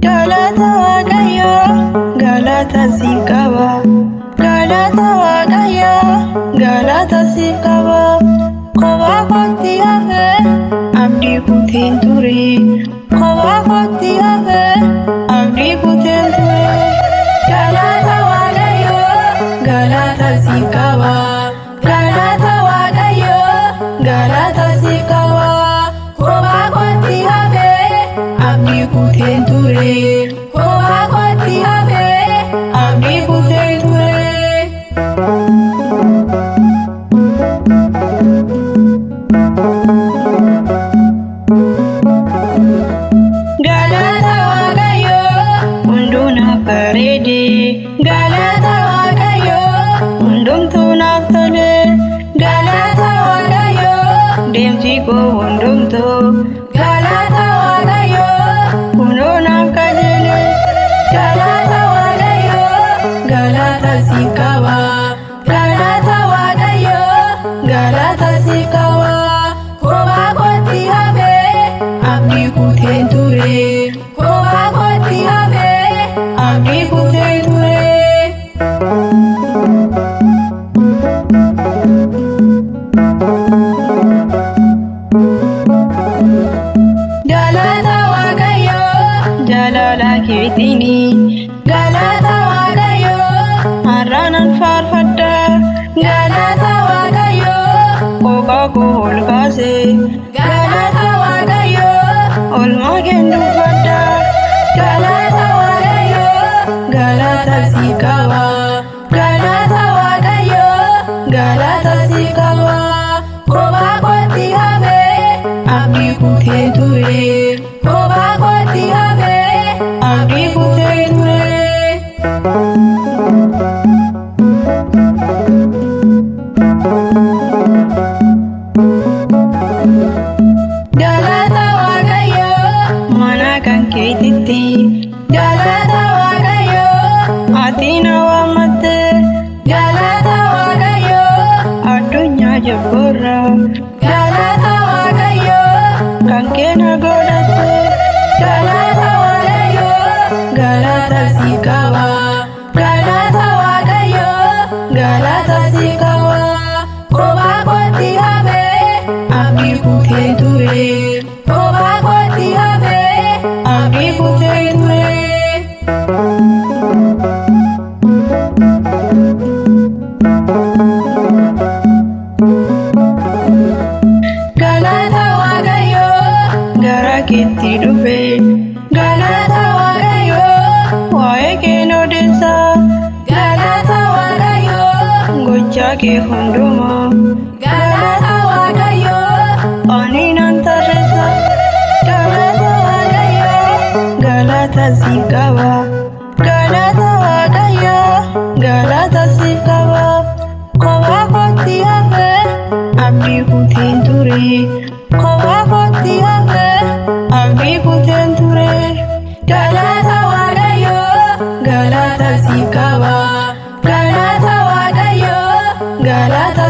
Galata Waaqayyo, galata siif qaba. Galata Waaqayyo, galata siif qaba. Kophaa kootti hafe abdii kuteen ture. Kophaa kootti hafe abdii kuteen ture. Galata Waaqayyo, galata siif qaba. Galata Waaqayyo, galata siif qaba. Kophaa kootti hafe abdii kuteen ture. Kophaa kootti hafe abdii kuteen ture. Galata Waaqayyo, hunduu naaf bareede. Galata Waaqayyo, hundumtuu naaf tole. Galata Waaqayyo, deemsi koo hundumtuu. Galata Waaqayyo, kunoo naaf qajeele. Galata Waaqayyo, galata siif qaba. Galata Waaqayyo, galata siif qaba. Kophaa kootti hafe abdii kuteen ture. Kophaa kootti hafe abdii kuteen ture. Galata Waaqayyo, jaalala keetiini. Galata Waaqayyo, har'aanan faarfadha. Galata Waaqayyo, qooqaa koo ol kaase. Galata Waaqayyo, oolmaa keen dubbadha. Galata Waaqayyo, galata siif qaba. Galata Waaqayyo, galata siif qaba. Kophaa kootti hafe abdii kuteen ture. Kophaa kootti hafe abdii kuteen ture. Galata Waaqayyo, mana kan keetitti. Galata Waaqayyo, ati na waamatte. Galata Waaqayyo, addunyaa jabboorra. Galata Waaqayyo, kan kee na godhatte. Galata Waaqayyo, galata siif qaba. Galata Waaqayyo, galata siif qaba. Kophaa kootti hafe abdii kuteen ture. Kophaa kootti hafe abdii kuteen ture. Galata Waaqayyo, gara keetti dhufe. Galata Waaqayyo, waa'ee kee odeessa. Galata Waaqayyo, gochaa kee hundumaa. Galata Waaqayyo, ani nan tarreessa. Galata Waaqayyo, galata siif qaba. Galata Waaqayyo, galata siif qaba. Kophaa kootti hafe abdii kuteen ture. Kophaa kootti hafe abdii kuteen ture. Galata Waaqayyo, galata siif qaba. Galata Waaqayyo, galata